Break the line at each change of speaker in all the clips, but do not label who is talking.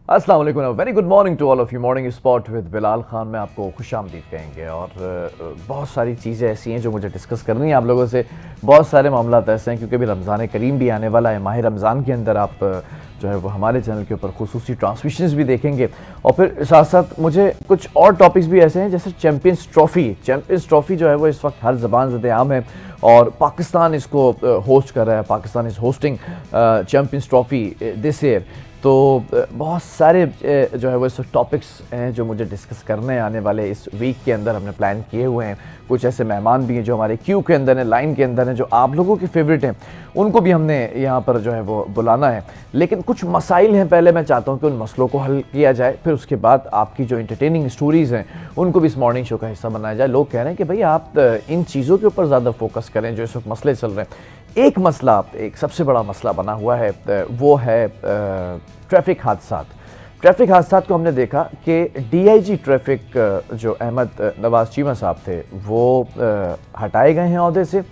अस्सलाम वालेकुम, very good morning to all of you. Morning spot with Bilal Khan में आपको खुशामदीद कहेंगे। और बहुत सारी चीज़ें ऐसी हैं जो मुझे डिस्कस करनी है आप लोगों से। बहुत सारे मामला ऐसे हैं क्योंकि अभी रमज़ान करीम भी आने वाला है। माह रमज़ान के अंदर आप जो है वो हमारे चैनल के ऊपर खुसूसी ट्रांसमिशंस भी देखेंगे। और फिर साथ साथ मुझे कुछ और टॉपिक्स भी ऐसे हैं जैसे चैम्पियंस ट्रॉफ़ी जो है वो इस वक्त हर ज़बान ज़द आम है और पाकिस्तान इसको होस्ट कर रहा है। Pakistan is hosting champions trophy this year. तो बहुत सारे जो है वो इस टॉपिक्स हैं जो मुझे डिस्कस करने आने वाले इस वीक के अंदर हमने प्लान किए हुए हैं। कुछ ऐसे मेहमान भी हैं जो हमारे क्यू के अंदर हैं, लाइन के अंदर हैं, जो आप लोगों के फेवरेट हैं, उनको भी हमने यहाँ पर जो है वो बुलाना है। लेकिन कुछ मसाइल हैं, पहले मैं चाहता हूँ कि उन मसलों को हल किया जाए, फिर उसके बाद आपकी जो इंटरटेनिंग स्टोरीज़ हैं उनको भी इस मॉर्निंग शो का हिस्सा बनाया जाए। लोग कह रहे हैं कि भाई आप इन चीज़ों के ऊपर ज़्यादा फोकस करें जो इस वक्त मसले चल रहे हैं। एक मसला, एक सबसे बड़ा मसला बना हुआ है, वो है ट्रैफिक हादसात को हमने देखा कि डीआईजी ट्रैफिक जो अहमद नवाज चीमा साहब थे वो हटाए गए हैं ओहदे से।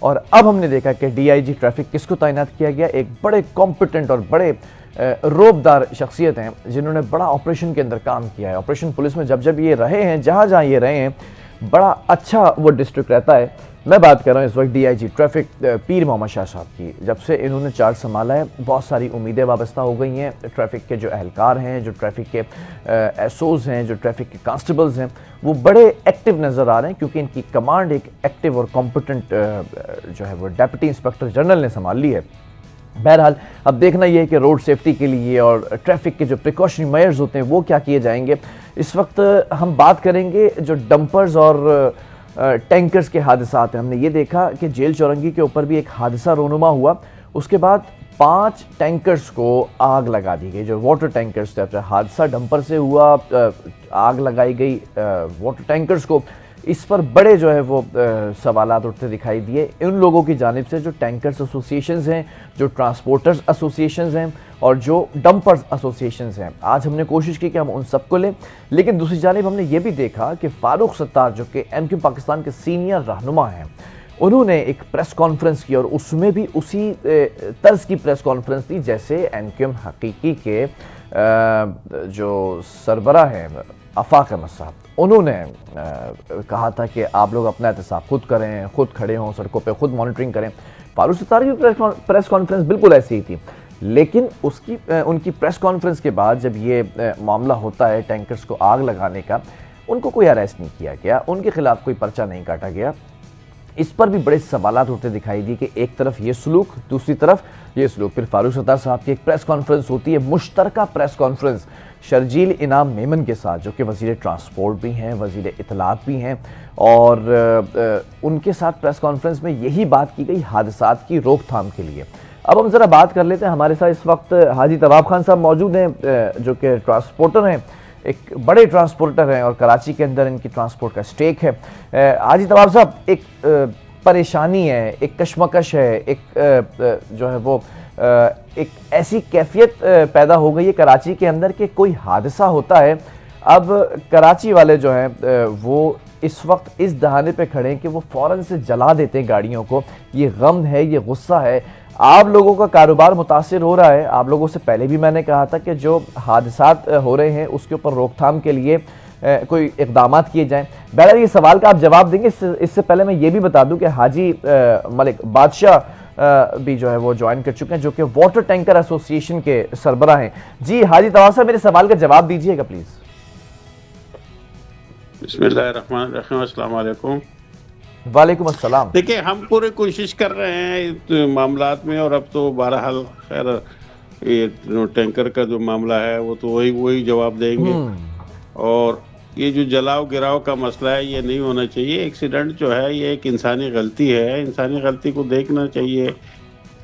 और अब हमने देखा कि डीआईजी ट्रैफिक किसको तैनात किया गया, एक बड़े कॉम्पिटेंट और बड़े रोबदार शख्सियत हैं जिन्होंने बड़ा ऑपरेशन के अंदर काम किया है। ऑपरेशन पुलिस में जब ये रहे हैं, जहाँ ये रहे हैं, बड़ा अच्छा वो डिस्ट्रिक्ट रहता है। मैं बात कर रहा हूँ इस वक्त डीआईजी ट्रैफिक पीर मोहम्मद शाह साहब की। जब से इन्होंने चार्ज संभाला है बहुत सारी उम्मीदें वाबस्ता हो गई हैं। ट्रैफिक के जो एहलकार हैं, जो ट्रैफिक के एसओज़ हैं, जो ट्रैफिक के कांस्टेबल्स हैं, वो बड़े एक्टिव नज़र आ रहे हैं क्योंकि इनकी कमांड एक एक्टिव और कॉम्पिटेंट जो है वो डेप्यूटी इंस्पेक्टर जनरल ने संभाल ली है। बहरहाल अब देखना यह है कि रोड सेफ्टी के लिए और ट्रैफिक के जो प्रिकॉशनरी मेजर्स होते हैं वो क्या किए जाएंगे। इस वक्त हम बात करेंगे जो डंपर्स और टैंकर्स के हादसात हैं। हमने ये देखा कि जेल चौरंगी के ऊपर भी एक हादसा रोनुमा हुआ, उसके बाद 5 टैंकर्स को आग लगा दी गई, जो वाटर टैंकर्स थे। हादसा डंपर से हुआ, आग लगाई गई वाटर टैंकर्स को। इस पर बड़े जो है वो सवालात उठते दिखाई दिए इन लोगों की जानिब से जो टैंकर्स एसोसिएशंस हैं, जो ट्रांसपोर्टर्स एसोसिएशंस हैं और जो डंपर्स एसोसिएशंस हैं। आज हमने कोशिश की कि हम उन सबको लें, लेकिन दूसरी जानिब हमने ये भी देखा कि फारूक सत्तार जो कि एमक्यू पाकिस्तान के सीनियर रहनुमा हैं, उन्होंने एक प्रेस कॉन्फ्रेंस की और उसमें भी उसी तर्ज की प्रेस कॉन्फ्रेंस दी जैसे एमक्यूएम हकीकी के जो सरबरा हैं आफाक अहमद साहब, उन्होंने कहा था कि आप लोग अपना एहतसाब खुद करें, खुद खड़े हों सड़कों पे, खुद मॉनिटरिंग करें। फारूक सत्तार की प्रेस कॉन्फ्रेंस बिल्कुल ऐसी ही थी, लेकिन उनकी प्रेस कॉन्फ्रेंस के बाद जब ये मामला होता है टैंकर्स को आग लगाने का, उनको कोई अरेस्ट नहीं किया गया, उनके खिलाफ कोई पर्चा नहीं काटा गया। इस पर भी बड़े सवालात होते दिखाई दिए कि एक तरफ ये सलूक, दूसरी तरफ ये सलूक। फिर फारूक सत्तार साहब की एक प्रेस कॉन्फ्रेंस होती है, मुश्तरका प्रेस कॉन्फ्रेंस शर्जील इनाम मेमन के साथ, जो कि वज़ीर ट्रांसपोर्ट भी हैं, वज़ीर इत्तलात भी हैं, और उनके साथ प्रेस कॉन्फ्रेंस में यही बात की गई हादसात की रोकथाम के लिए। अब हम ज़रा बात कर लेते हैं। हमारे साथ इस वक्त हाजी तवाब खान साहब मौजूद हैं जो कि ट्रांसपोर्टर हैं, एक बड़े ट्रांसपोर्टर हैं और कराची के अंदर इनकी ट्रांसपोर्ट का स्टेक है। हाजी तवाब साहब, एक परेशानी है, एक कशमकश है, एक जो है वो एक ऐसी कैफियत पैदा हो गई है कराची के अंदर कि कोई हादसा होता है, अब कराची वाले जो हैं वो इस वक्त इस दहाने पे खड़े हैं कि वो फ़ौरन से जला देते हैं गाड़ियों को। ये गम है, ये गुस्सा है। आप लोगों का कारोबार मुतासिर हो रहा है। आप लोगों से पहले भी मैंने कहा था कि जो हादसात हो रहे हैं उसके ऊपर रोकथाम के लिए कोई इक़दाम किए जाएं। बहरहाल ये सवाल का आप जवाब देंगे। इससे पहले मैं ये भी बता दूं कि हाजी मलिक बादशाह भी जो है वो ज्वाइन कर चुके हैं, जो कि वाटर टैंकर एसोसिएशन के सरबरा हैं। जी हाजी तवाब साहब, मेरे सवाल का जवाब दीजिएगा प्लीज़।
बिस्मिल्लाहिर्रहमानिर्रहीम, अस्सलाम वालेकुम।
वालेकुम अस्सलाम।
देखिए, हम पूरी कोशिश कर रहे हैं मामलात में, और अब तो बहरहाल खैर ये टैंकर का जो मामला है वो तो वही जवाब देंगे। और ये जो जलाओ गिराव का मसला है ये नहीं होना चाहिए। एक्सीडेंट जो है ये एक इंसानी गलती है, इंसानी गलती को देखना चाहिए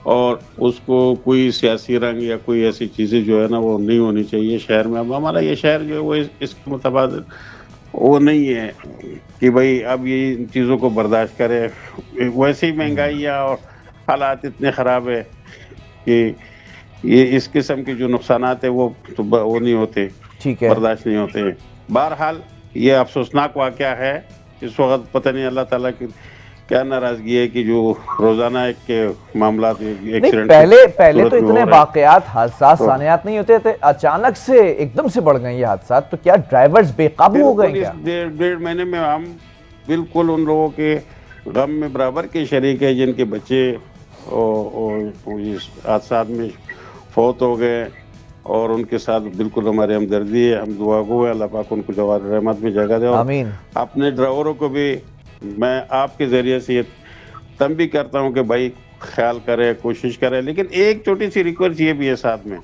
और उसको कोई सियासी रंग या कोई ऐसी चीज़ें जो है ना वो नहीं होनी चाहिए शहर में। अब हमारा ये शहर जो है वो इसके मुताबिक वो नहीं है कि भाई अब ये इन चीज़ों को बर्दाश्त करे। वैसे ही महंगाई और हालात इतने ख़राब है कि ये इस किस्म के जो नुकसानात है वो नहीं होते,
ठीक है,
बर्दाश्त नहीं होते हैं। बहरहाल ये अफसोसनाक वाक़या है। इस वक्त पता नहीं अल्लाह ताला क्या नाराजगी है कि जो रोजाना एक मामला
नहीं,
एक्सीडेंट
पहले तो इतने वाकयात हादसा सानियात नहीं होते थे, अचानक से एकदम से बढ़ गए ये हादसा। तो क्या ड्राइवर्स बेकाबू हो गए क्या?
डेढ़ महीने में हम बिल्कुल उन लोगों के गम में बराबर के शरीक है जिनके बच्चे इस हादसा में फौत हो गए, और उनके साथ बिल्कुल हमारी हमदर्दी है। हम दुआ गो है, अल्लाह पाक उनको जवाब रहमत में जगह दे।
आमीन।
अपने ड्राइवरों को भी मैं आपके जरिए से ये तंबी करता हूँ कि भाई ख्याल करें, कोशिश करें। लेकिन एक छोटी सी रिक्वेस्ट ये भी है साथ में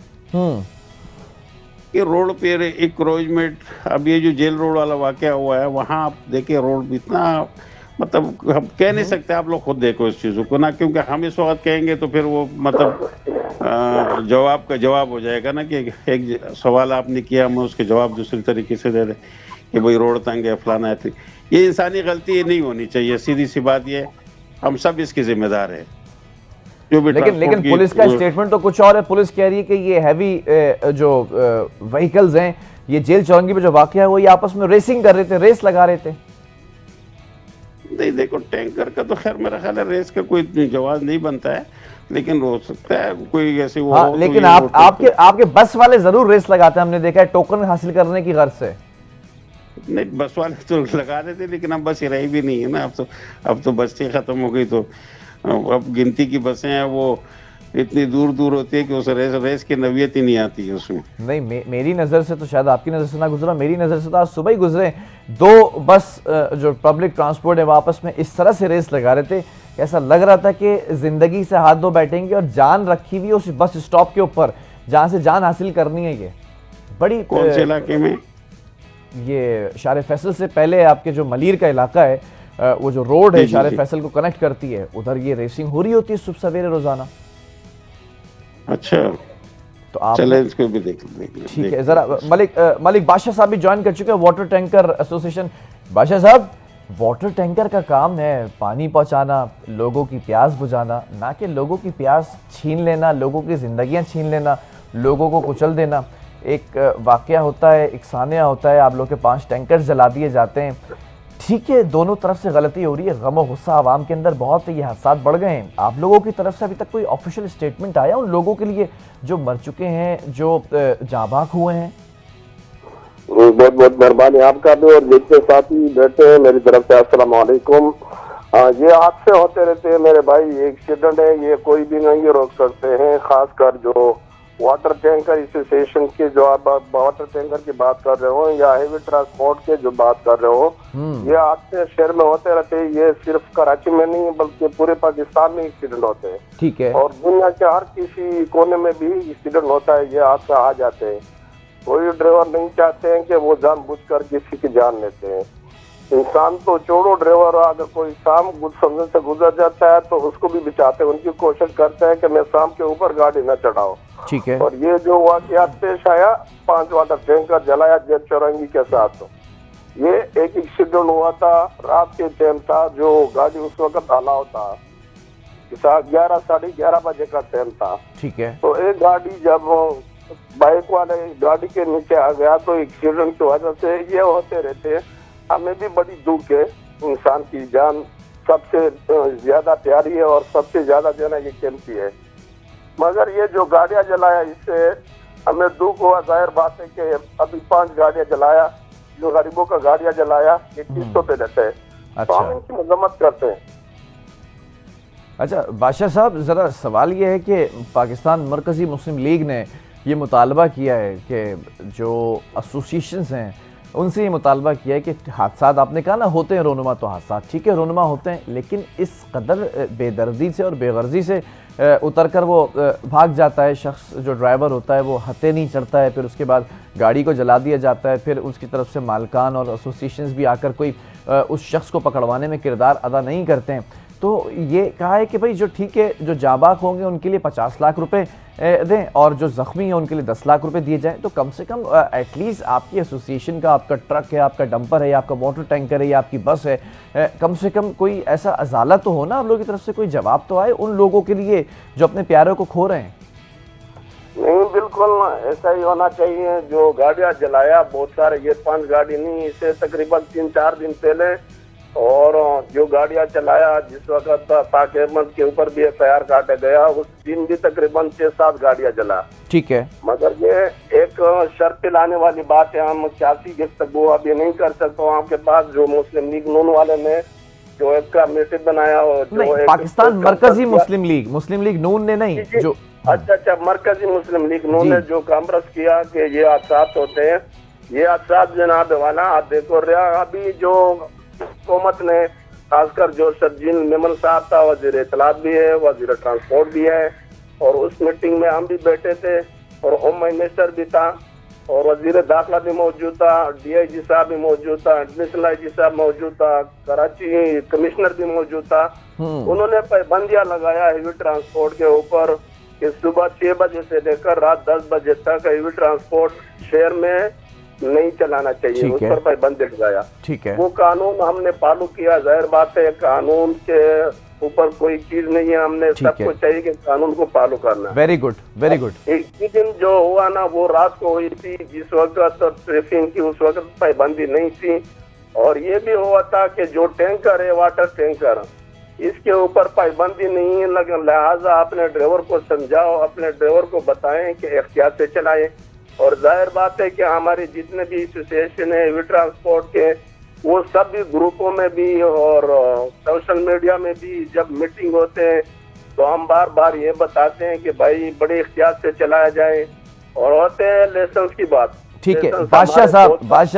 कि रोड पे एक रोजमेट, अब ये जो जेल रोड वाला वाकया हुआ है, वहाँ आप देखिए रोड इतना, मतलब हम कह नहीं सकते, आप लोग खुद देखो इस चीज़ों को ना, क्योंकि हम इस वक्त कहेंगे तो फिर वो मतलब जवाब का जवाब हो जाएगा ना कि एक सवाल आपने किया, हम उसके जवाब दूसरी तरीके से दे दें कि भाई रोड तंग है, फलाना है। ये इंसानी गलती ये नहीं होनी चाहिए, सीधी सी बात ये, हम सब इसके जिम्मेदार है जो भी।
लेकिन पुलिस का स्टेटमेंट तो कुछ और है। पुलिस कह रही है कि ये हैवी जो व्हीकल्स हैं, ये जेल चौरंगी पे जो वाकया है, वो ये आपस में रेसिंग कर रहे थे, रेस लगा रहे थे।
नहीं देखो, टैंकर का तो खैर मेरा ख्याल है रेस का कोई जवाब नहीं बनता है, लेकिन हो सकता है कोई ऐसे वो
हाँ, लेकिन आपके बस वाले जरूर रेस लगाते हैं, हमने देखा है, टोकन हासिल करने की गर्ज से।
नहीं, बस वाले तो लगा रहे थे, लेकिन अब बस रही भी नहीं है ना। अब तो बसें खत्म हो गई, तो अब गिनती की बसें हैं, वो इतनी दूर दूर होती है कि उस रेस की नवियत ही नहीं आती है उसमें।
नहीं, मेरी नज़र से तो शायद आपकी नज़र से ना गुजरा, मेरी नज़र से तो आज सुबह ही गुजरे। दो बस जो पब्लिक ट्रांसपोर्ट है वो आपस में इस तरह से रेस लगा रहे थे, ऐसा लग रहा था कि जिंदगी से हाथ धो बैठेंगे, और जान रखी हुई उस बस स्टॉप के ऊपर जहाँ से जान हासिल करनी है। ये बड़ी
कौन से इलाके में?
ये शारे फैसल से पहले आपके जो मलीर का इलाका है, वो जो रोड है शारे फैसल को कनेक्ट करती है, उधर ये रेसिंग हो रही होती है सुबह सवेरे रोजाना।
अच्छा,
तो आप
चले इसको भी देख
ठीक है। जरा मलिक बादशाह साहब भी ज्वाइन कर चुके हैं, वाटर टैंकर एसोसिएशन। बादशाह साहब, वाटर टैंकर का काम है पानी पहुंचाना, लोगों की प्यास बुझाना, ना कि लोगों की प्यास छीन लेना, लोगों की जिंदगियां छीन लेना, लोगों को कुचल देना। एक वाकया होता है, एक सानिया होता है, आप लोग के 5 टैंकर जला दिए जाते हैं। ठीक है, दोनों तरफ से गलती हो रही है, गम और गुस्सा आवाम के अंदर बहुत है, ये हादसा बढ़ गए हैं। आप लोगों की तरफ से अभी तक कोई ऑफिशियल स्टेटमेंट आया उन लोगों के लिए जो मर चुके हैं, जो जाबाक हुए हैं?
बहुत बहुत मेहरबानी आपका भी, और जितने साथी बैठे हैं मेरी तरफ से अस्सलाम वालेकुम। ये हादसे होते रहते हैं मेरे भाई, एक्सीडेंट है, ये कोई भी नहीं रोक सकते हैं। खासकर जो वाटर टैंकर एसोसिएशन के जो आप वाटर टैंकर की बात कर रहे हो, या हेवी ट्रांसपोर्ट के जो बात कर रहे हो, ये हादसे शहर में होते रहते हैं। ये सिर्फ कराची में नहीं बल्कि पूरे पाकिस्तान में एक्सीडेंट होते हैं।
ठीक है।
और दुनिया के हर किसी कोने में भी एक्सीडेंट होता है, ये हादसा आ जाते हैं। कोई ड्राइवर नहीं चाहते हैं कि वो जानबूझकर किसी की जान लेते हैं। इंसान तो छोड़ो, ड्राइवर अगर कोई शाम समझ से गुजर जाता है तो उसको भी बचाते हैं, उनकी कोशिश करते हैं कि मैं शाम के ऊपर गाड़ी न चढ़ाओ।
ठीक है।
और ये जो वाकयात पेश आया, 5 वाटर टैंकर जलाया जेल चौरंगी के साथ, ये एक एक्सीडेंट हुआ था, रात के टाइम था, जो गाड़ी उस वक्त अलाव था, 11 साढ़े 11 बजे का टाइम था।
ठीक है।
तो एक गाड़ी जब बाइक वाले गाड़ी के नीचे आ गया तो एक्सीडेंट की वजह से ये होते रहते। हमें भी बड़ी दुख है, इंसान की जान सबसे ज्यादा प्यारी है और सबसे ज्यादा जो है ना ये कीमती है, मगर ये जो गाड़ियां जलाया इससे हमें दुख हुआ। जाहिर बात है कि अभी 5 गाड़ियां जलाया, जो गरीबों का गाड़ियां जलाया, ये किस्तों पे रहते हैं। तो हम इनकी मजम्मत करते हैं।
अच्छा बादशाह साहब, ज़रा सवाल ये है कि पाकिस्तान मरकज़ी मुस्लिम लीग ने ये मुतालबा किया है कि जो एसोसिएशंस हैं उनसे ये मुतालबा किया है कि हादसात, आपने कहा ना होते हैं रोनुमा, तो हादसात ठीक है रोनुमा होते हैं, लेकिन इस कदर बेदर्दी से और बेगर्जी से उतर कर वो भाग जाता है शख्स, जो ड्राइवर होता है वो हत्थे नहीं चढ़ता है, फिर उसके बाद गाड़ी को जला दिया जाता है, फिर उसकी तरफ से मालकान और एसोसिएशंस भी आकर कोई उस शख्स को पकड़वाने में किरदार अदा नहीं करते हैं। तो ये कहा है कि भाई जो ठीक है, जो जाबाक होंगे उनके लिए 50 लाख रुपए दें, और जो ज़ख्मी हैं उनके लिए 10 लाख रुपए दिए जाएं। तो कम से कम एटलीस्ट आपकी एसोसिएशन का, आपका ट्रक है, आपका डंपर है, आपका वाटर टैंकर है, या आपकी बस है, कम से कम कोई ऐसा अजाला तो हो ना आप लोगों की तरफ से, कोई जवाब तो आए उन लोगों के लिए जो अपने प्यारों को खो रहे हैं।
नहीं, बिल्कुल ऐसा ही होना चाहिए। जो गाड़ियां जलाया बहुत सारे, ये 5 गाड़ी नहीं, इससे तकरीबन 3-4 दिन पहले और जो गाड़ियां चलाया जिस वक्त ताक अहमद के ऊपर भी FIR काटा गया, उस दिन भी तकरीबन 6-7 गाड़ियां जला।
ठीक है।
मगर ये एक शर्त पे लाने वाली बात है, हम सियासी गुफ्तगू अभी नहीं कर सकता हूँ आपके पास। जो मुस्लिम लीग नून वाले ने जो एक कमेटी बनाया और जो
नहीं,
एक
पाकिस्तान मरकजी मुस्लिम लीग नून ने नहीं, जो
अच्छा मरकजी मुस्लिम लीग नून ने जो कॉन्फ्रेंस किया कि ये हादसात होते हैं, ये हादसात जनाब वाला आप देखो रहा। अभी जो हुकूमत ने खासकर जो सरजील मेमन साहब था, वजीर इत्तलात भी है, वजीर ट्रांसपोर्ट भी है, और उस मीटिंग में हम भी बैठे थे और होम मिनिस्टर भी था और वजीर दाखिला भी मौजूद था, DIG साहब भी मौजूद था, एडिशनल IG साहब मौजूद था, कराची कमिश्नर भी मौजूद था। उन्होंने पाबंदियां लगाया हैवी ट्रांसपोर्ट के ऊपर कि सुबह 6 बजे से लेकर रात 10 बजे तक हैवी ट्रांसपोर्ट शहर में नहीं चलाना चाहिए, उस पर पाबंदी लगाया।
ठीक है।
वो कानून हमने फॉलो किया। जाहिर बात है कानून के ऊपर कोई चीज नहीं है, हमने सबको चाहिए कि कानून को फॉलो करना।
Very good, very good.
एक ही दिन जो हुआ ना वो रात को हुई थी, जिस वक्त ट्रैफिक की उस वक्त पाबंदी नहीं थी। और ये भी हुआ था कि जो टैंकर है वाटर टैंकर, इसके ऊपर पाबंदी नहीं है, लेकिन लिहाजा अपने ड्राइवर को समझाओ, अपने ड्राइवर को बताएं कि एहतियात से चलाएं। और जाहिर बात है कि हमारे जितने भी एसोसिएशन है हैवी ट्रांसपोर्ट के, वो सब भी ग्रुपों में भी और सोशल मीडिया में भी जब मीटिंग होते हैं तो हम बार बार ये बताते हैं कि भाई बड़े एहतियात से चलाया जाए। और होते हैं लाइसेंस की बात।
ठीक है बादशाह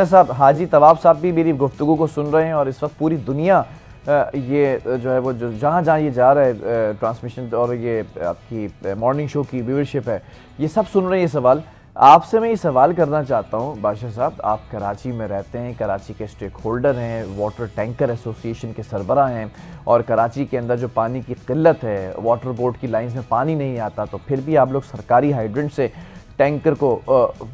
साहब, हाजी तवाब साहब भी मेरी गुफ्तगू को सुन रहे हैं और इस वक्त पूरी दुनिया ये जो है वो जो जहाँ जहाँ ये जा रहा है ट्रांसमिशन और ये आपकी मॉर्निंग शो की व्यूअरशिप है, ये सब सुन रहे हैं ये सवाल। आपसे मैं ये सवाल करना चाहता हूँ बादशाह साहब, आप कराची में रहते हैं, कराची के स्टेक होल्डर हैं, वाटर टैंकर एसोसिएशन के सरबराह हैं, और कराची के अंदर जो पानी की किल्लत है, वाटर बोर्ड की लाइंस में पानी नहीं आता, तो फिर भी आप लोग सरकारी हाइड्रेंट से टैंकर को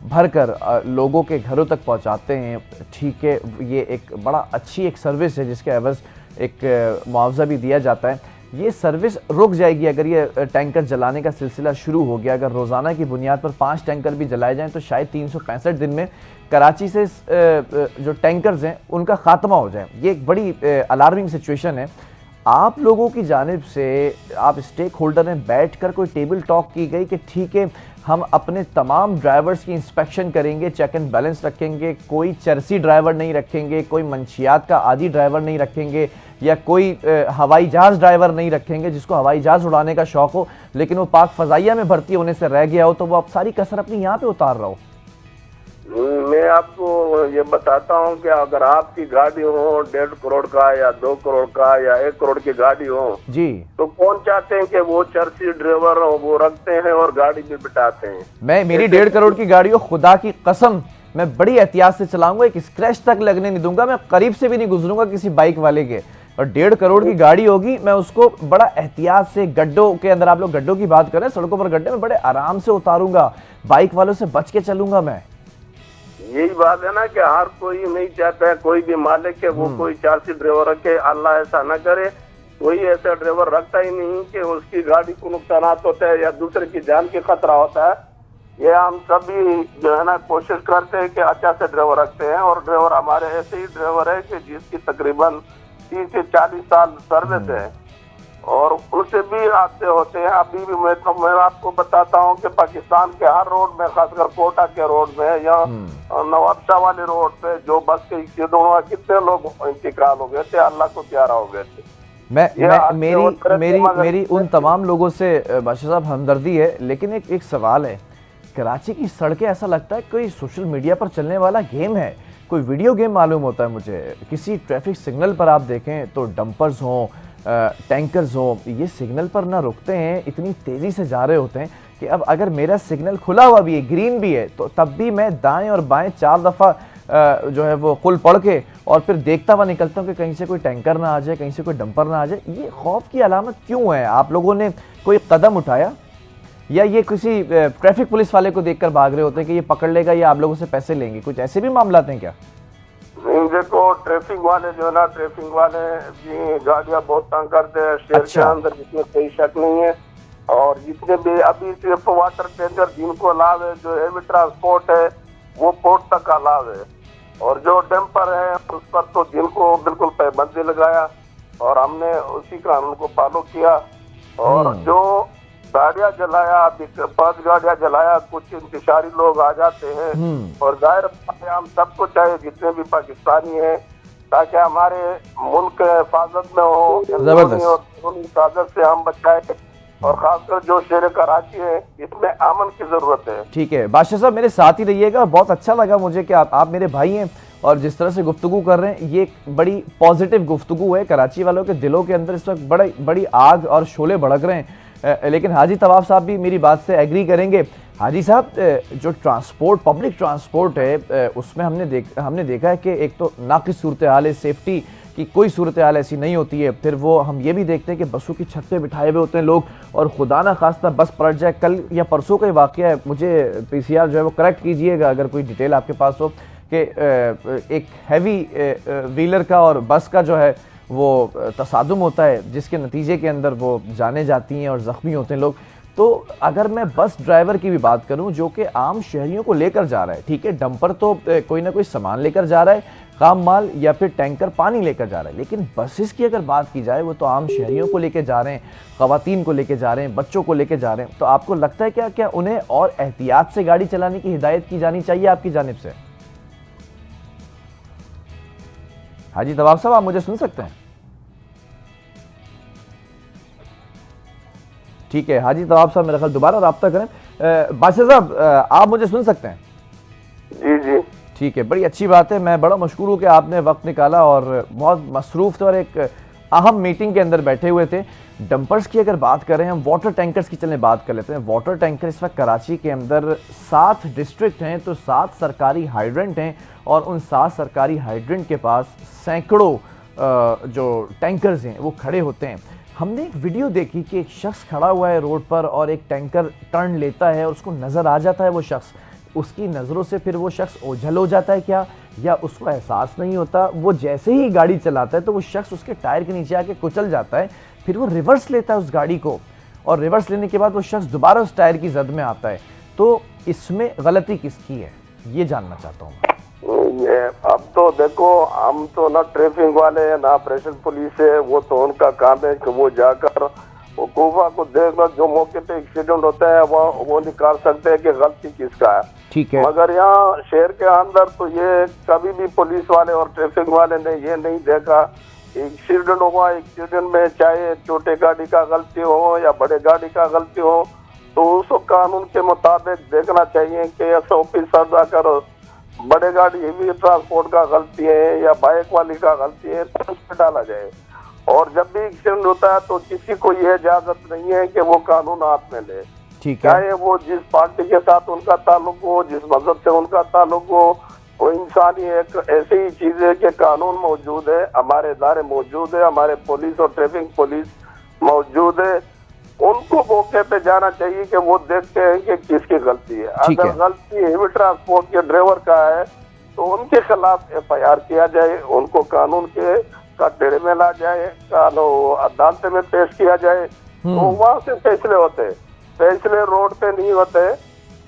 भरकर लोगों के घरों तक पहुंचाते हैं। ठीक है, ये एक बड़ा अच्छी एक सर्विस है जिसके एवज एक मुआवजा भी दिया जाता है। ये सर्विस रुक जाएगी अगर ये टैंकर जलाने का सिलसिला शुरू हो गया। अगर रोज़ाना की बुनियाद पर 5 टैंकर भी जलाए जाएं तो शायद 365 दिन में कराची से जो टैंकर्स हैं उनका खात्मा हो जाए। ये एक बड़ी अलार्मिंग सिचुएशन है। आप लोगों की जानिब से, आप स्टेक होल्डर में बैठकर कोई टेबल टॉक की गई कि ठीक है हम अपने तमाम ड्राइवर्स की इंस्पेक्शन करेंगे, चेक एंड बैलेंस रखेंगे, कोई चरसी ड्राइवर नहीं रखेंगे, कोई मंशियात का आदी ड्राइवर नहीं रखेंगे, या कोई हवाई जहाज़ ड्राइवर नहीं रखेंगे जिसको हवाई जहाज़ उड़ाने का शौक़ हो लेकिन वो पाक फ़ज़ाइया में भर्ती होने से रह गया हो, तो वो आप सारी कसर अपनी यहाँ पे उतार रहा हो?
मैं आपको ये बताता हूँ कि अगर आपकी गाड़ी हो 1.5 करोड़ का या 2 करोड़ का या 1 करोड़ की गाड़ी हो
जी, तो
कौन चाहते हैं कि वो चरसी ड्राइवर वो रखते हैं और गाड़ी भी बिठाते हैं।
मैं मेरी 1.5 करोड़ की गाड़ी हो, खुदा की कसम मैं बड़ी एहतियात से चलाऊंगा, एक स्क्रैच तक लगने नहीं दूंगा, मैं करीब से भी नहीं गुजरूंगा किसी बाइक वाले के। और 1.5 करोड़ की गाड़ी होगी, मैं उसको बड़ा एहतियात से, गड्ढों के अंदर, आप लोग गड्ढों की बात करें, सड़कों पर गड्ढे में बड़े आराम से उतारूंगा, बाइक वालों से बच के चलूंगा मैं।
यही बात है ना कि हर कोई नहीं चाहता है, कोई भी मालिक है वो कोई चरसी ड्राइवर रखे, अल्लाह ऐसा ना करे, कोई ऐसा ड्राइवर रखता ही नहीं कि उसकी गाड़ी को नुकसान होता है या दूसरे की जान की खतरा होता है। ये हम सभी जो है ना कोशिश करते हैं कि अच्छा से ड्राइवर रखते हैं। और ड्राइवर हमारे ऐसे ही ड्राइवर है कि जिसकी तकरीबन 30 से 40 साल सर्विस है और उनसे भी हादसे होते हैं। अभी भी मैं आपको बताता हूँ कि पाकिस्तान के हर रोड में, खासकर कोटा के रोड में या नवाब शाह वाले रोड पे जो बस के एक्सीडेंट हुआ, कितने लोग इंतकाल हो गए थे, अल्लाह को प्यारा हो गए थे।
मेरी उन तमाम लोगों से बादशाह साहब हमदर्दी है, लेकिन एक सवाल है, कराची की सड़कें ऐसा लगता है कोई सोशल मीडिया पर चलने वाला गेम है, कोई वीडियो गेम मालूम होता है मुझे। किसी ट्रैफिक सिग्नल पर आप देखें तो डंपर्स हों, टैंकर्स हों, ये सिग्नल पर ना रुकते हैं, इतनी तेज़ी से जा रहे होते हैं कि अब अगर मेरा सिग्नल खुला हुआ भी है, ग्रीन भी है, तो तब भी मैं दाएं और बाएं 4 दफ़ा जो है वो कुल पढ़ के और फिर देखता हुआ निकलता हूँ कि कहीं से कोई टैंकर ना आ जाए, कहीं से कोई डंपर ना आ जाए। ये खौफ की अलामत क्यों है? आप लोगों ने कोई कदम उठाया या ये किसी ट्रैफिक पुलिस वाले को देखकर भाग रहे होते हैं कि ये पकड़ लेगा या आप लोगों से पैसे लेंगे? कुछ ऐसे भी मामला हैं क्या?
देखो ट्रैफिक वाले जो है ना, ट्रैफिक वाले भी गाड़ियां बहुत तंग करते हैं शहर के अंदर, जिसमें कोई शक नहीं है। और जितने भी अभी सिर्फ वाटर टैंकर जिनको अलाव है, जो हैवी ट्रांसपोर्ट है वो पोर्ट तक अलाव है। और जो डंपर है उस पर तो जिनको बिल्कुल पाबंदी लगाया और हमने उसी कानून को फॉलो किया। और जो गाड़ियां जलाया, अभी 5 गाड़ियां जलाया, कुछ इंतशारी लोग आ जाते हैं और जाहिर बात है हम सबको चाहिए जितने भी पाकिस्तानी हैं ताकि हमारे मुल्क हिफाजत में हो, हिफाजत से हम बचाए और खासकर जो शहर कराची है इसमें अमन की जरूरत है।
ठीक है बादशाह साहब, मेरे साथ ही रहिएगा। बहुत अच्छा लगा मुझे कि आप मेरे भाई हैं और जिस तरह से गुफ्तगू कर रहे हैं ये एक बड़ी पॉजिटिव गुफ्तगू है। कराची वालों के दिलों के अंदर इस वक्त बड़ी आग और शोले भड़क रहे हैं। लेकिन हाजी तवाफ साहब भी मेरी बात से एग्री करेंगे। हाजी साहब, जो ट्रांसपोर्ट, पब्लिक ट्रांसपोर्ट है उसमें हमने देखा है कि एक तो नाक़िस सूरत हाल है, सेफ्टी की कोई सूरत हाल ऐसी नहीं होती है। फिर वो हम ये भी देखते हैं कि बसों की छत पे बिठाए हुए होते हैं लोग और खुदा ना खास्ता बस पलट जाए। कल या परसों का ही वाक़या है, मुझे पीसीआर जो है वो करेक्ट कीजिएगा अगर कोई डिटेल आपके पास हो, कि एक हैवी व्हीलर का और बस का जो है वो तसादुम होता है जिसके नतीजे के अंदर वो जाने जाती हैं और ज़ख्मी होते हैं लोग। तो अगर मैं बस ड्राइवर की भी बात करूं जो कि आम शहरियों को लेकर जा रहा है, ठीक है, डंपर तो कोई ना कोई सामान लेकर जा रहा है, काम माल या फिर टैंकर पानी लेकर जा रहा है, लेकिन बसेस की अगर बात की जाए वो तो आम शहरियों को लेकर जा रहे हैं, ख़वातीन को लेकर जा रहे हैं, बच्चों को लेकर जा रहे हैं। तो आपको लगता है क्या उन्हें और एहतियात से गाड़ी चलाने की हिदायत की जानी चाहिए आपकी जानिब से? हाजी तवाब साहब, आप मुझे सुन सकते हैं? ठीक है हाजी तवाब साहब, मेरा ख्याल दोबारा रब्ता करें। बादशाह साहब, आप मुझे सुन सकते हैं?
जी जी
ठीक है, बड़ी अच्छी बात है। मैं बड़ा मशकूर हूँ कि आपने वक्त निकाला और बहुत मसरूफ़ थे और एक अहम मीटिंग के अंदर बैठे हुए थे। डंपर्स की अगर बात करें, हम वाटर टैंकर्स की चलें बात कर लेते हैं। वाटर टैंकर इस वक्त कराची के अंदर 7 डिस्ट्रिक्ट हैं तो 7 सरकारी हाइड्रेंट हैं और उन 7 सरकारी हाइड्रेंट के पास सैकड़ों जो टैंकर्स हैं वो खड़े होते हैं। हमने एक वीडियो देखी कि एक शख्स खड़ा हुआ है रोड पर और एक टैंकर टर्न लेता है और उसको नज़र आ जाता है वो शख्स, उसकी नज़रों से फिर वो शख्स ओझल हो जाता है क्या, या उसको एहसास नहीं होता। वो जैसे ही गाड़ी चलाता है तो वो शख्स उसके टायर के नीचे आके कुचल जाता है, फिर वो रिवर्स लेता है उस गाड़ी को और रिवर्स लेने के बाद वो शख्स दोबारा उस टायर की जद में आता है। तो इसमें गलती किसकी है ये जानना चाहता हूँ।
अब तो देखो, हम तो ना ट्रैफिक वाले हैं ना ऑपरेशन पुलिस है, वो तो उनका काम है कि वो जाकर वकूफा को देखना, जो मौके पे एक्सीडेंट होता है वो निकाल सकते हैं कि गलती किसका है।
ठीक है,
मगर यहाँ शहर के अंदर तो ये कभी भी पुलिस वाले और ट्रैफिक वाले ने ये नहीं देखा। एक्सीडेंट हुआ, एक्सीडेंट में चाहे छोटे गाड़ी का गलती हो या बड़े गाड़ी का गलती हो तो उसको कानून के मुताबिक देखना चाहिए कि SOP जाकर बड़े गाड़ी हेवी ट्रांसपोर्ट का गलती है या बाइक वाली का गलती है तो उस पर डाला जाए। और जब भी एक्सीडेंट होता है तो किसी को यह इजाजत नहीं है कि वो कानून हाथ में ले,
ठीक है,
चाहे वो जिस पार्टी के साथ उनका ताल्लुक हो, जिस मजहब से उनका ताल्लुक हो। वो इंसानी एक ऐसी ही चीज है कि कानून मौजूद है, हमारे इदारे मौजूद है, हमारे पुलिस और ट्रैफिक पुलिस मौजूद है। उनको मौके पे जाना चाहिए कि वो देखते हैं कि किसकी गलती है। अगर गलती हेवी ट्रांसपोर्ट के ड्राइवर का है तो उनके खिलाफ FIR किया जाए, उनको कानून के कटघरे में ला जाए, अदालत में पेश किया जाए, तो वहाँ से फैसले होते हैं। फैसले रोड पे नहीं होते।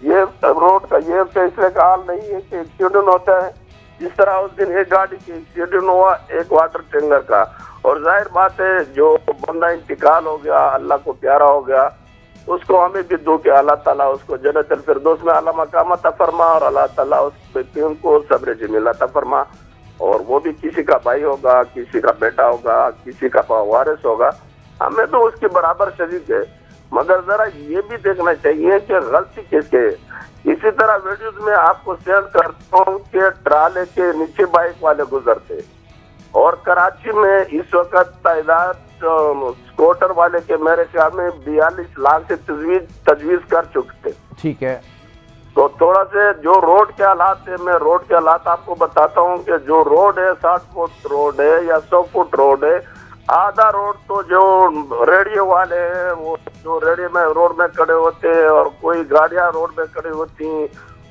ये रोड का ये फैसले का हाल नहीं है कि एक्सीडेंट होता है। जिस तरह उस दिन एक गाड़ी की एक्सीडेंट हुआ, एक वाटर टैंकर का, और जाहिर बात है जो बंदा इंतकाल हो गया, अल्लाह को प्यारा हो गया, उसको हमें भी दो कि अल्लाह ताला उसको जन्नतुल फिरदौस में आला मकाम अता फरमा और अल्लाह ताला उस व्यक्ति को सब्र जमील अता फरमा। और वो भी किसी का भाई होगा, किसी का बेटा होगा, किसी का वारिस होगा, हमें तो उसके बराबर शरीक है। मगर जरा ये भी देखना चाहिए कि गलती किसके है। इसी तरह वीडियोज में आपको शेयर करता हूँ कि ट्राले के नीचे बाइक वाले गुजरते और कराची में इस वक्त तादाद स्कूटर वाले के मेरे ख्याल में 42 लाख से तजवीज कर चुके थे।
ठीक है,
तो थोड़ा से जो रोड के हालात है, मैं रोड के हालात आपको बताता हूँ कि जो रोड है 60 फुट रोड है या 100 फुट रोड है। आधा रोड तो जो रेडियो वाले हैं वो जो रेडियो में रोड में खड़े होते हैं और कोई गाड़ियां रोड में खड़ी होती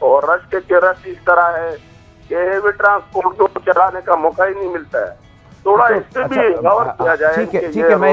और रास्ते के रस इस तरह है कि हेवी ट्रांसपोर्ट को चलाने का मौका ही नहीं मिलता है। थोड़ा इस पे भी गौर किया जाए।
ठीक है, मैं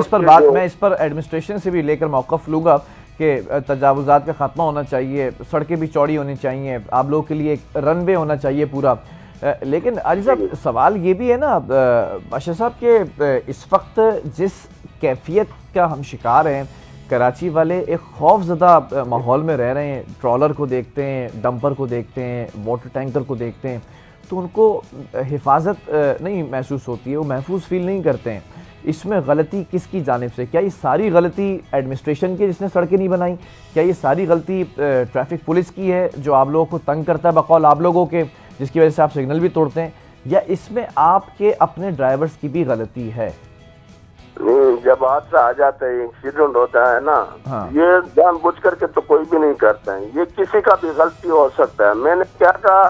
इस पर एडमिनिस्ट्रेशन से भी लेकर मौक़िफ़ लूँगा कि तजावुज़ात का खात्मा होना चाहिए, सड़कें भी चौड़ी होनी चाहिए, आप लोगों के लिए एक रनवे होना चाहिए पूरा। लेकिन आजी साहब सवाल ये भी है ना बादशाह साहब के इस वक्त जिस कैफियत का हम शिकार हैं, कराची वाले एक खौफजदा माहौल में रह रहे हैं। ट्रॉलर को देखते हैं, डंपर को देखते हैं, वाटर टैंकर को देखते हैं, तो उनको हिफाजत नहीं महसूस होती है, वो महफूज फील नहीं करते हैं। इसमें गलती किसकी जानिब से? क्या ये सारी गलती एडमिनिस्ट्रेशन की जिसने सड़कें नहीं बनाई? क्या ये सारी गलती ट्रैफिक पुलिस की है जो आप लोगों को तंग करता है बकौल आप लोगों के, जिसकी वजह से आप सिग्नल भी तोड़ते हैं? या इसमें आपके अपने ड्राइवर्स की भी गलती है?
नहीं, जब हादसा आ जाता है, एक्सीडेंट होता है ना,
हाँ।
ये जानबूझ करके तो कोई भी नहीं करता है, ये किसी का भी गलती हो सकता है। मैंने क्या कहा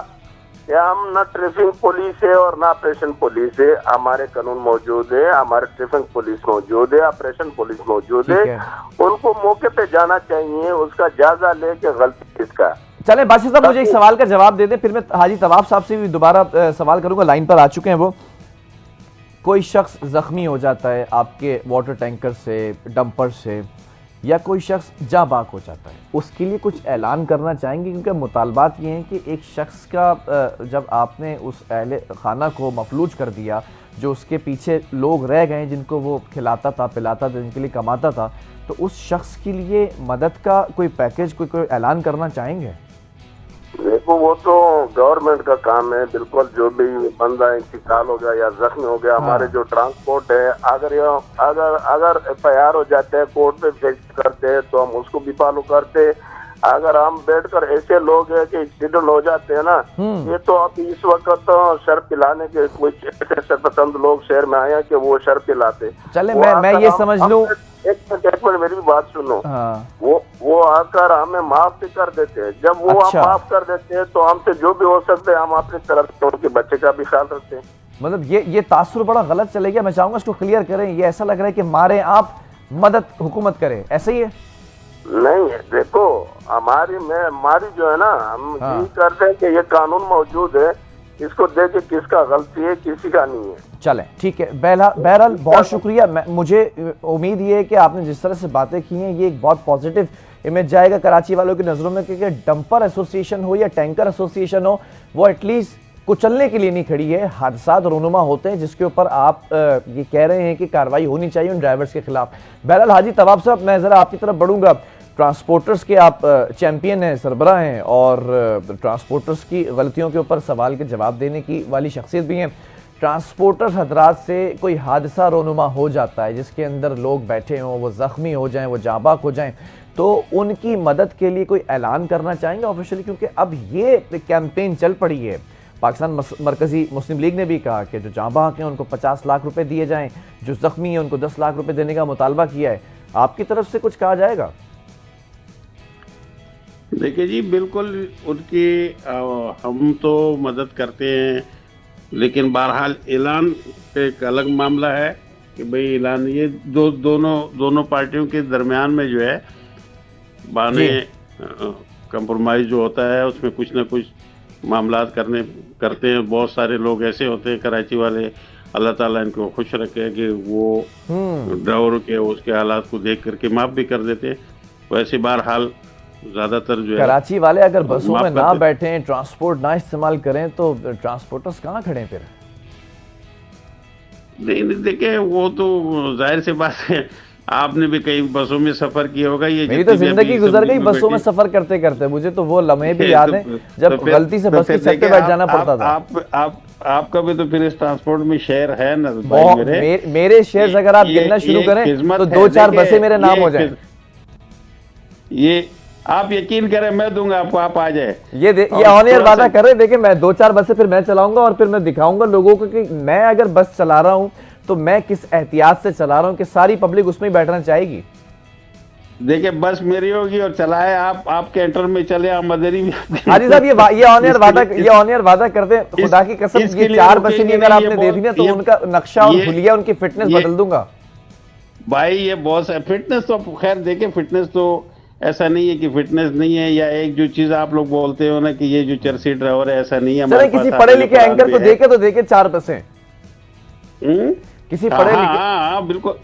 कि हम ना ट्रैफिक पुलिस है और ना ऑपरेशन पुलिस है, हमारे कानून मौजूद है, हमारे ट्रैफिक पुलिस मौजूद है, ऑपरेशन पुलिस मौजूद है। उनको मौके पे जाना चाहिए, उसका जायजा लेके गलती किसका।
चले बादशाह साहब मुझे एक सवाल का जवाब दे दें, फिर मैं हाजी तवाब साहब से भी दोबारा सवाल करूंगा, लाइन पर आ चुके हैं वो। कोई शख्स जख्मी हो जाता है आपके वाटर टैंकर से, डंपर से, या कोई शख्स जाँ बाक हो जाता है, उसके लिए कुछ ऐलान करना चाहेंगे? क्योंकि मुतालबात ये हैं कि एक शख्स का जब आपने उस अहले खाना को मफलूज कर दिया, जो उसके पीछे लोग रह गए जिनको वो खिलाता था, पिलाता था, जिनके लिए कमाता था, तो उस शख्स के लिए मदद का कोई पैकेज, कोई ऐलान करना चाहेंगे?
देखो, वो तो गवर्नमेंट का काम है। बिल्कुल, जो भी बंदा इंतकाल हो गया या जख्मी हो गया, हमारे जो ट्रांसपोर्ट है, अगर FIR हो जाते हैं, कोर्ट पे पेश करते हैं, तो हम उसको भी फॉलो करते हैं। अगर हम बैठकर ऐसे लोग हैं कि एक्सीडेंट हो जाते हैं ना, ये तो अभी इस वक्त तो शर पिलाने के कुछ ऐसे शरपसंद लोग शहर में आए हैं कि वो शर पिलाते।
चले मैं ये समझ लूं,
एक मिनट मेरी भी बात सुनो।
हाँ।
वो आकर हमें माफ भी कर देते हैं। जब वो
अच्छा।
हम माफ कर देते हैं तो हमसे जो भी हो सकते हैं हम अपनी तरफ से उनके बच्चे का भी ख्याल रखते हैं।
मतलब ये तासुर बड़ा गलत चले गया, मैं चाहूंगा इसको क्लियर करें। ये ऐसा लग रहा है कि मारे आप, मदद हुकूमत करे, ऐसा ही है?
नहीं है, देखो हमारी जो है ना, हम
हाँ।
यही करते हैं कि ये कानून मौजूद है, इसको देखे किसका गलती है, किसी का नहीं है।
चलें, ठीक है। बहरहाल बहुत शुक्रिया। मुझे उम्मीद ये है कि आपने जिस तरह से बातें की हैं, ये एक बहुत पॉजिटिव इमेज जाएगा कराची वालों की नज़रों में, क्योंकि डंपर एसोसिएशन हो या टैंकर एसोसिएशन हो, वो एटलीस्ट कुचलने के लिए नहीं खड़ी है। हादसात रोनुमा होते हैं जिसके ऊपर आप ये कह रहे हैं कि कार्रवाई होनी चाहिए उन ड्राइवर्स के खिलाफ। बहरहाल हाजी तवाब साहब, मैं ज़रा आपकी तरफ बढ़ूंगा। ट्रांसपोर्टर्स के आप चैंपियन हैं, सरबराह हैं, और ट्रांसपोर्टर्स की गलतियों के ऊपर सवाल के जवाब देने की वाली शख्सियत भी हैं। ट्रांसपोर्टर्स हजरात से कोई हादसा रोनुमा हो जाता है जिसके अंदर लोग बैठे हों, वो ज़ख्मी हो जाएं, वो जाबाक हो जाएं, तो उनकी मदद के लिए कोई ऐलान करना चाहेंगे ऑफिशियली? क्योंकि अब ये कैंपेन चल पड़ी है। पाकिस्तान मरकज़ी मुस्लिम लीग ने भी कहा कि जो जाबाक हैं उनको 50 लाख रुपए दिए जाएं, जो ज़ख्मी हैं उनको 10 लाख रुपए देने का मुतालबा किया है। आपकी तरफ से कुछ कहा जाएगा?
देखिए जी, बिल्कुल उनकी हम तो मदद करते हैं, लेकिन बहरहाल ऐलान एक अलग मामला है कि भाई ऐलान ये दोनों पार्टियों के दरमियान में जो है बहाने कंप्रोमाइज जो होता है, उसमें कुछ ना कुछ मामला करते हैं। बहुत सारे लोग ऐसे होते हैं कराची वाले, अल्लाह ताला इनको खुश रखे कि वो ड्राइवर के उसके हालात को देख करके माफ़ भी कर देते हैं। वैसे बहरहाल ज्यादातर जो है
कराची वाले अगर बसों में ना बैठें, ट्रांसपोर्ट ना इस्तेमाल करें, तो ट्रांसपोर्टर्स कहाँ खड़े हैं फिर?
नहीं, देखिए वो तो जाहिर सी बात है, आपने भी कई बसों में सफर किया होगा। ये
मेरी तो जिंदगी गुजर गई बसों में सफर करते करते, मुझे तो वो लम्हे भी याद हैं जब गलती से बस की छत पे बैठ जाना पड़ता था।
आपका भी तो फिर इस ट्रांसपोर्ट में शेयर है ना?
मेरे शेयर्स अगर आप गिनना शुरू करें तो 2-4 बसें मेरे नाम हो जाए।
ये आप यकीन करें, मैं दूंगा आपको, आप आ जाए।
ये ऑन एयर वादा कर रहे हैं। देखिए, मैं 2-4 बसें फिर मैं चलाऊंगा और फिर मैं दिखाऊंगा लोगों को कि मैं अगर बस चला रहा हूं तो मैं किस एहतियात से चला रहा हूं कि सारी पब्लिक उसमें ही बैठना चाहेगी।
देखिए, बस मेरी होगी और चलाए आपके एंटर में चले, आप मदरी भी।
हाजी साहब, ये ऑन एयर वादा करते हैं, खुदा की कसम, ये 4 बसें भी अगर आपने दे दी ना तो उनका नक्शा और हुलिया, उनकी फिटनेस बदल दूंगा
भाई। ये बहुत फिटनेस तो खैर देखिए, फिटनेस तो ऐसा नहीं है कि फिटनेस नहीं है, या एक जो चीज आप लोग बोलते हो ना कि ये जो चरसी ड्राइवर है, ऐसा नहीं है।
चले किसी पढ़े लिखे एंकर को देखे 4 बसें किसी पढ़े लिखे।
हाँ बिल्कुल,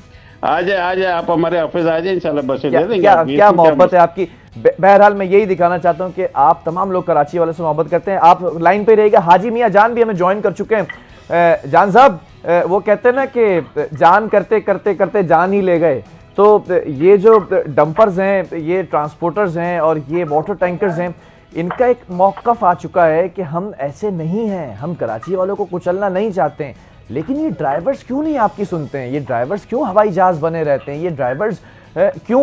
आ जाए आप हमारे ऑफिस आ जाए, इंशाल्लाह बसें दे देंगे।
क्या मोहब्बत है आपकी। बहरहाल मैं यही दिखाना चाहता हूं कि आप तमाम लोग कराची वालों से मोहब्बत करते हैं। आप लाइन पे रहिएगा। हाजी मियां जान भी हमें ज्वाइन कर चुके हैं। जान साहब, वो कहते हैं ना कि जान करते करते करते जान ही ले गए। तो ये जो डंपर्स हैं, ये ट्रांसपोर्टर्स हैं और ये वाटर टैंकर्स हैं, इनका एक मौक़िफ़ आ चुका है कि हम ऐसे नहीं हैं, हम कराची वालों को कुचलना नहीं चाहते हैं। लेकिन ये ड्राइवर्स क्यों नहीं आपकी सुनते हैं? ये ड्राइवर्स क्यों हवाई जहाज बने रहते हैं? ये ड्राइवर्स क्यों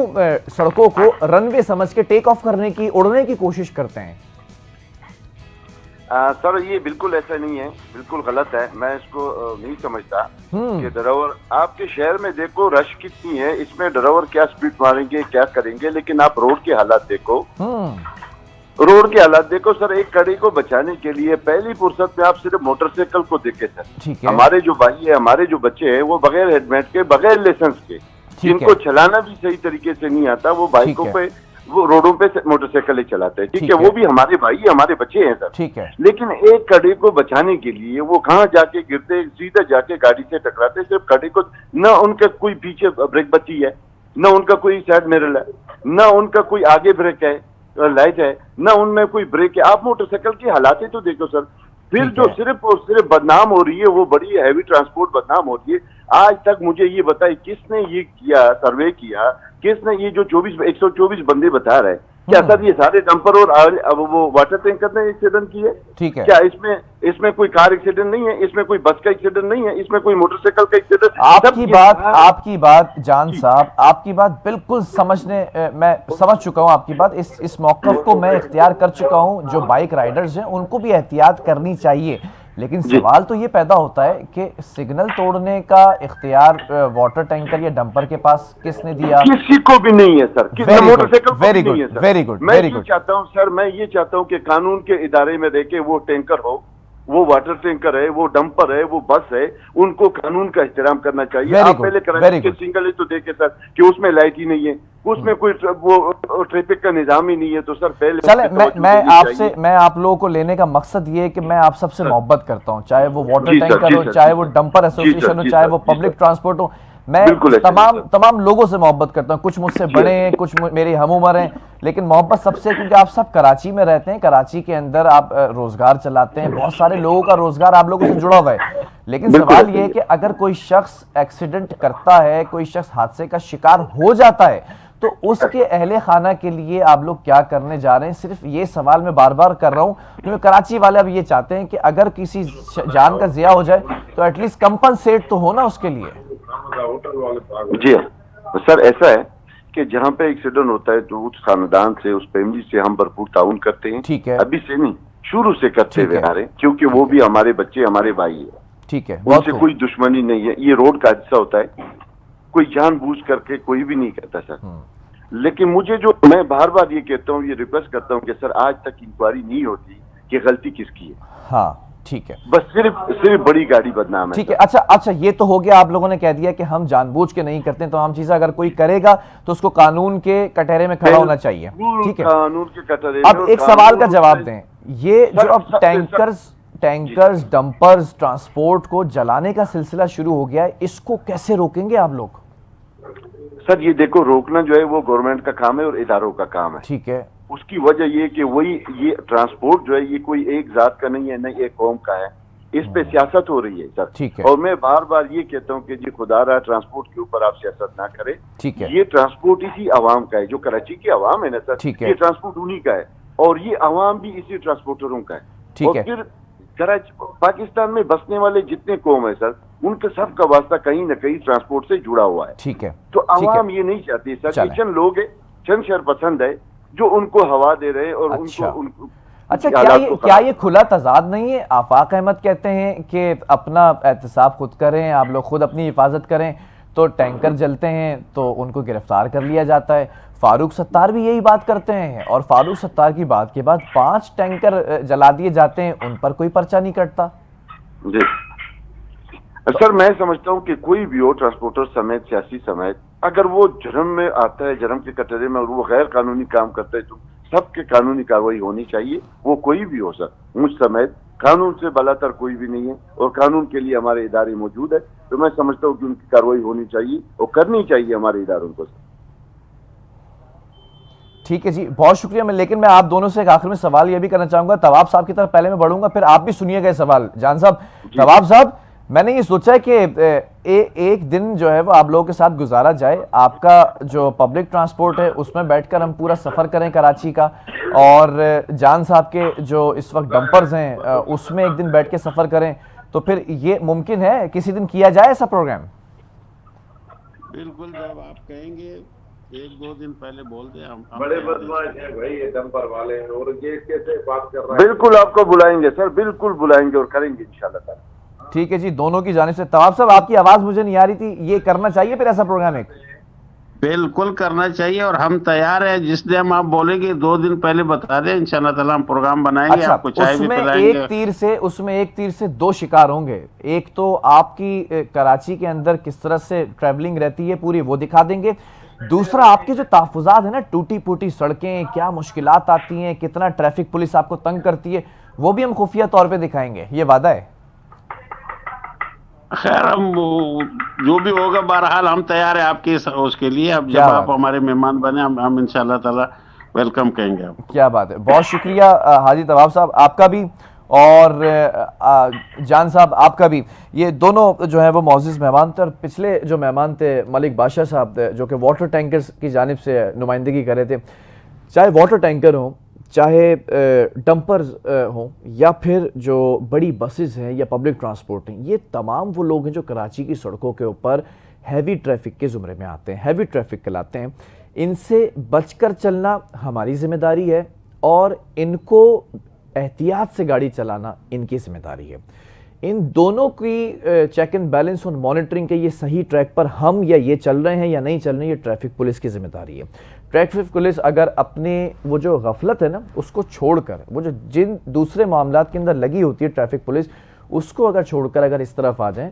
सड़कों को रनवे समझ के टेक ऑफ करने की, उड़ने की कोशिश करते हैं?
सर, ये बिल्कुल ऐसा नहीं है, बिल्कुल गलत है। मैं इसको नहीं समझता कि ड्राइवर, आपके शहर में देखो रश कितनी है, इसमें ड्राइवर क्या स्पीड मारेंगे, क्या करेंगे, लेकिन आप रोड के हालात देखो। रोड के हालात देखो सर। एक कड़ी को बचाने के लिए पहली फुर्सत में आप सिर्फ मोटरसाइकिल को देखे सर। हमारे जो भाई है, हमारे जो बच्चे हैं, वो बगैर हेलमेट के, बगैर लाइसेंस के, जिनको चलाना भी सही तरीके से नहीं आता, वो बाइकों पे, वो रोडों पे मोटरसाइकिल चलाते हैं। ठीक है, वो भी हमारे भाई, हमारे बच्चे हैं सर।
ठीक है,
लेकिन एक कड़ी को बचाने के लिए वो कहाँ जाके गिरते, सीधा जाके गाड़ी से टकराते। सिर्फ कड़ी को, न उनका कोई पीछे ब्रेक बची है, न उनका कोई साइड मिरर है, न उनका कोई आगे ब्रेक है, लाइट है, न उनमें कोई ब्रेक है। आप मोटरसाइकिल की हालात तो देखो सर। फिर जो सिर्फ और सिर्फ बदनाम हो रही है, वो बड़ी हैवी ट्रांसपोर्ट बदनाम हो रही है। आज तक मुझे ये बताइए किसने ये किया, सर्वे किया, किसने ये जो 124 बंदे बता रहे हैं, क्या सर ये सारे डंपर और अब वो वाटर टैंकर ने एक्सीडेंट किए?
ठीक है,
क्या इसमें कोई कार एक्सीडेंट नहीं है, इसमें कोई बस का एक्सीडेंट नहीं है, इसमें कोई मोटरसाइकिल का एक्सीडेंट?
आपकी बात जान साहब, आपकी बात बिल्कुल मैं समझ चुका हूं आपकी बात। इस मौक़िफ़ को मैं इख्तियार कर चुका हूं। जो बाइक राइडर्स हैं उनको भी एहतियात करनी चाहिए। लेकिन सवाल तो ये पैदा होता है कि सिग्नल तोड़ने का इख्तियार वाटर टैंकर या डंपर के पास किसने दिया?
किसी को भी नहीं है sir. Motorcycle
very good, very good, very good.
चाहता हूँ सर, मैं ये चाहता हूँ कि कानून के इदारे में देखे, वो टैंकर हो, वो वाटर टैंकर है, वो डंपर है, वो बस है, उनको कानून का एहतराम करना चाहिए। आप पहले कराची के सिंगल तो देखे सर कि उसमें लाइट ही नहीं है, उसमें कोई वो ट्रैफिक का निजाम ही नहीं है। तो सर पहले
चले, मैं आप लोगों को लेने का मकसद ये है कि मैं आप सबसे मोहब्बत करता हूं, चाहे वो वाटर टैंकर हो, चाहे वो डंपर एसोसिएशन हो, चाहे वो पब्लिक ट्रांसपोर्ट हो। मैं तमाम लोगों से मोहब्बत करता हूं। कुछ मुझसे बड़े हैं, कुछ मेरी हम उम्र हैं, लेकिन मोहब्बत सबसे, क्योंकि आप सब कराची में रहते हैं। कराची के अंदर आप रोजगार चलाते हैं, बहुत सारे लोगों का रोजगार आप लोगों से जुड़ा हुआ है। लेकिन सवाल ये है कि अगर कोई शख्स एक्सीडेंट करता है, कोई शख्स हादसे का शिकार हो जाता है, तो उसके अहले खाना के लिए आप लोग क्या करने जा रहे हैं? सिर्फ ये सवाल मैं बार बार कर रहा हूं, क्योंकि कराची वाले अब ये चाहते हैं कि अगर किसी जान का ज़िया हो जाए तो एटलीस्ट कंपनसेट तो हो ना उसके लिए।
जी सर, ऐसा है कि जहाँ पे एक्सीडेंट होता है तो उस खानदान से, उस फैमिली से हम भरपूर ताउन करते हैं।
ठीक है,
अभी से नहीं, शुरू से करते हुए आ रहे हैं, क्योंकि वो भी हमारे बच्चे, हमारे भाई है।
ठीक है,
उनसे कोई दुश्मनी नहीं है। ये रोड का हादसा होता है, कोई जानबूझ करके कोई भी नहीं करता सर। लेकिन मुझे जो, मैं बार बार ये कहता हूँ, ये रिक्वेस्ट करता हूँ कि सर आज तक इंक्वायरी नहीं होती कि गलती किसकी है।
हाँ ठीक है,
बस सिर्फ बड़ी गाड़ी बदनाम है।
ठीक है, अच्छा ये तो हो गया, आप लोगों ने कह दिया कि हम जानबूझ के नहीं करते। तो हम चीजें अगर कोई करेगा तो उसको कानून के कटहरे में खड़ा होना चाहिए। ठीक है,
कानून के कटहरे।
अब एक सवाल का जवाब दें, ये जो अब टैंकर्स डंपर्स ट्रांसपोर्ट को जलाने का सिलसिला शुरू हो गया है, इसको कैसे रोकेंगे आप लोग?
सर ये देखो, रोकना जो है वो गवर्नमेंट का काम है और इदारों का काम है।
ठीक है,
उसकी वजह ये कि ये ट्रांसपोर्ट जो है ये कोई एक जात का नहीं है, न एक कौम का है। इस पे सियासत हो रही है सर।
ठीक है,
और मैं बार बार ये कहता हूँ कि जी खुदा रहा, ट्रांसपोर्ट के ऊपर आप सियासत ना करें।
ठीक है,
ये ट्रांसपोर्ट इसी अवाम का है, जो कराची की अवाम है ना सर, ये ट्रांसपोर्ट उन्हीं का है, और ये अवाम भी इसी ट्रांसपोर्टरों का है।
ठीक है,
और फिर कराची, पाकिस्तान में बसने वाले जितने कौम है सर, उनके सब का वास्ता कहीं ना कहीं ट्रांसपोर्ट से जुड़ा हुआ है।
ठीक है,
तो अवाम ये नहीं चाहती सर, ये चंद लोग है, चंद शरपसंद है जो उनको हवा दे रहे हैं और उनको
अच्छा, क्या ये खुला तजाद नहीं है? आफाक अहमद कहते हैं कि अपना एहतसाब खुद करें, आप लोग खुद अपनी हिफाजत करें। तो टैंकर जलते हैं तो उनको गिरफ्तार कर लिया जाता है। फारूक सत्तार भी यही बात करते हैं, और फारूक सत्तार की बात के बाद 5 टैंकर जला दिए जाते हैं, उन पर कोई पर्चा नहीं कटता।
जी सर, मैं समझता हूँ कि कोई भी हो, ट्रांसपोर्टर समेत, सियासी समेत, अगर वो जुर्म में आता है, जुर्म के कटहरे में, और वो गैर कानूनी काम करता है, तो सबके कानूनी कार्रवाई होनी चाहिए, वो कोई भी हो सर, मुझ समेत। कानून से बलातर कोई भी नहीं है, और कानून के लिए हमारे इदारे मौजूद है। तो मैं समझता हूँ कि उनकी कार्रवाई होनी चाहिए और करनी चाहिए हमारे इदारों को।
ठीक है जी, बहुत शुक्रिया। लेकिन मैं आप दोनों से एक आखिर में सवाल ये भी करना चाहूंगा, तवाब साहब की तरफ पहले मैं बढ़ूंगा, फिर आप भी सुनिएगा ये सवाल। जान साहब, तवाब साहब, मैंने ये सोचा है कि एक दिन जो है वो आप लोगों के साथ गुजारा जाए, आपका जो पब्लिक ट्रांसपोर्ट है उसमें बैठकर हम पूरा सफ़र करें कराची का, और जान साहब के जो इस वक्त डंपर्स हैं उसमें एक दिन बैठ के सफ़र करें। तो फिर ये मुमकिन है किसी दिन किया जाए ऐसा प्रोग्राम?
बिल्कुल, जब आप कहेंगे 1-2 दिन पहले बोल दें, हम
बड़े बदमाश हैं भाई ये डंपर वाले, और ये कैसे बात कर रहा है।
बिल्कुल आपको बुलाएंगे सर, बिल्कुल बुलाएंगे और करेंगे इंशाल्लाह।
ठीक है जी, दोनों की जानिब से। तवाब साहब, आपकी आवाज मुझे नहीं आ रही थी, ये करना चाहिए फिर ऐसा प्रोग्राम एक?
बिल्कुल करना चाहिए, और हम तैयार हैं। जिस दिन आप बोलेंगे 2 दिन पहले बता दें, इंशाल्लाह ताला हम प्रोग्राम बनाएंगे।
अच्छा,
आपको चाय भी
उसमें
पिलाएंगे।
उसमें एक तीर से 2 शिकार होंगे। एक तो आपकी कराची के अंदर किस तरह से ट्रैवलिंग रहती है पूरी, वो दिखा देंगे। दूसरा, आपके जो तहफ़्फ़ुज़ात है ना, टूटी फूटी सड़कें, क्या मुश्किलात आती हैं, कितना ट्रैफिक पुलिस आपको तंग करती है, वो भी हम खुफिया तौर पे दिखाएंगे। ये वादा है?
खैर, हम जो भी होगा, बहरहाल हम तैयार हैं आपके उसके लिए। अब जब आप हमारे मेहमान बने, हम इंशाल्लाह ताला वेलकम कहेंगे आपको।
क्या बात है, बहुत शुक्रिया हाजी तवाब साहब, आपका भी, और जान साहब आपका भी। ये दोनों जो है वो मौजूद मेहमान थे, और पिछले जो मेहमान थे मलिक बादशाह साहब थे, जो कि वाटर टैंकर्स की जानिब से नुमाइंदगी कर रहे थे। चाहे वाटर टैंकर हों, चाहे डंपर्स हों, या फिर जो बड़ी बसेस हैं या पब्लिक ट्रांसपोर्ट हैं, ये तमाम वो लोग हैं जो कराची की सड़कों के ऊपर हैवी ट्रैफिक के ज़ुमरे में आते हैं, हैवी ट्रैफिक कहलाते हैं। इनसे बचकर चलना हमारी ज़िम्मेदारी है, और इनको एहतियात से गाड़ी चलाना इनकी ज़िम्मेदारी है। इन दोनों की चेक एंड बैलेंस और मॉनिटरिंग के ये सही ट्रैक पर हम या ये चल रहे हैं या नहीं चल रहे हैं, ये ट्रैफिक पुलिस की जिम्मेदारी है। ट्रैफिक पुलिस अगर अपने वो जो गफलत है ना उसको छोड़कर, वो जो जिन दूसरे मामलात के अंदर लगी होती है ट्रैफिक पुलिस, उसको अगर छोड़कर अगर इस तरफ आ जाए,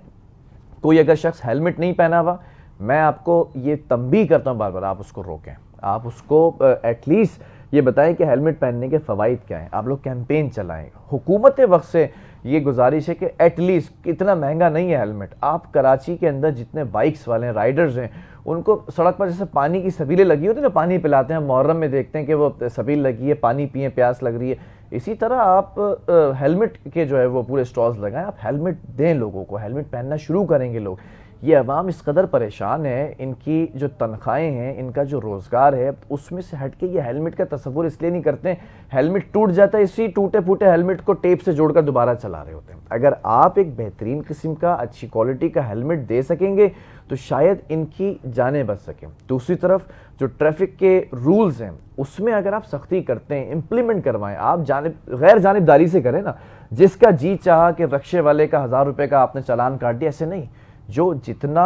कोई अगर शख्स हेलमेट नहीं पहना हुआ, मैं आपको ये तंबीह करता हूँ बार बार, आप उसको रोकें। आप उसको एटलीस्ट ये बताएं कि हेलमेट पहनने के फ़वाइद क्या हैं। आप लोग कैंपेन चलाएं। हुकूमत वक्त से ये गुजारिश है कि एटलीस्ट, इतना महंगा नहीं है हेलमेट। आप कराची के अंदर जितने बाइक्स वाले हैं, राइडर्स हैं, उनको सड़क पर जैसे पानी की सबीलें लगी होती है ना, पानी पिलाते हैं, मुहर्रम में देखते हैं कि वो सबील लगी है, पानी पिए, प्यास लग रही है, इसी तरह आप हेलमेट के जो है वो पूरे स्टॉल्स लगाएं। आप हेलमेट दें लोगों को, हेलमेट पहनना शुरू करेंगे लोग। ये अवाम इस कदर परेशान है, इनकी जो तनख्वाहें हैं, इनका जो रोज़गार है, उसमें से हट के ये हेलमेट का तसव्वुर इसलिए नहीं करते हैं। हेलमेट टूट जाता है, इसी टूटे फूटे हेलमेट को टेप से जोड़कर दोबारा चला रहे होते हैं। अगर आप एक बेहतरीन किस्म का, अच्छी क्वालिटी का हेलमेट दे सकेंगे तो शायद इनकी जानें बच सकें। दूसरी तरफ जो ट्रैफिक के रूल्स हैं उसमें अगर आप सख्ती करते हैं, इम्प्लीमेंट करवाएं, आप गैर जानिबदारी से करें ना। जिसका जी चाहा कि रक्शे वाले का 1000 रुपये का आपने चालान काट दिया, ऐसे नहीं। जो जितना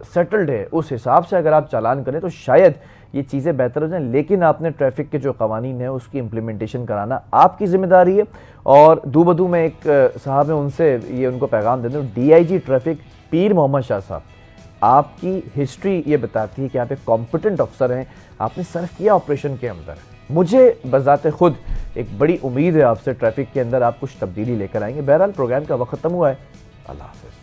सेटल्ड है उस हिसाब से अगर आप चालान करें तो शायद ये चीज़ें बेहतर हो जाएं। लेकिन आपने ट्रैफिक के जो कवानीन है उसकी इम्प्लीमेंटेशन कराना आपकी ज़िम्मेदारी है। और दू बदू में एक साहब है, उनसे ये उनको पैगाम दे दूँ, DIG ट्रैफिक पीर मोहम्मद शाह साहब, आपकी हिस्ट्री ये बताती है कि आप एक कॉम्पिटेंट अफसर हैं, आपने सर्व किया ऑपरेशन के अंदर। मुझे बज़ाते खुद एक बड़ी उम्मीद है आपसे, ट्रैफिक के अंदर आप कुछ तब्दीली लेकर आएंगे। बहरहाल प्रोग्राम का वक्त ख़त्म हुआ है। अल्लाह हाफ़िज़।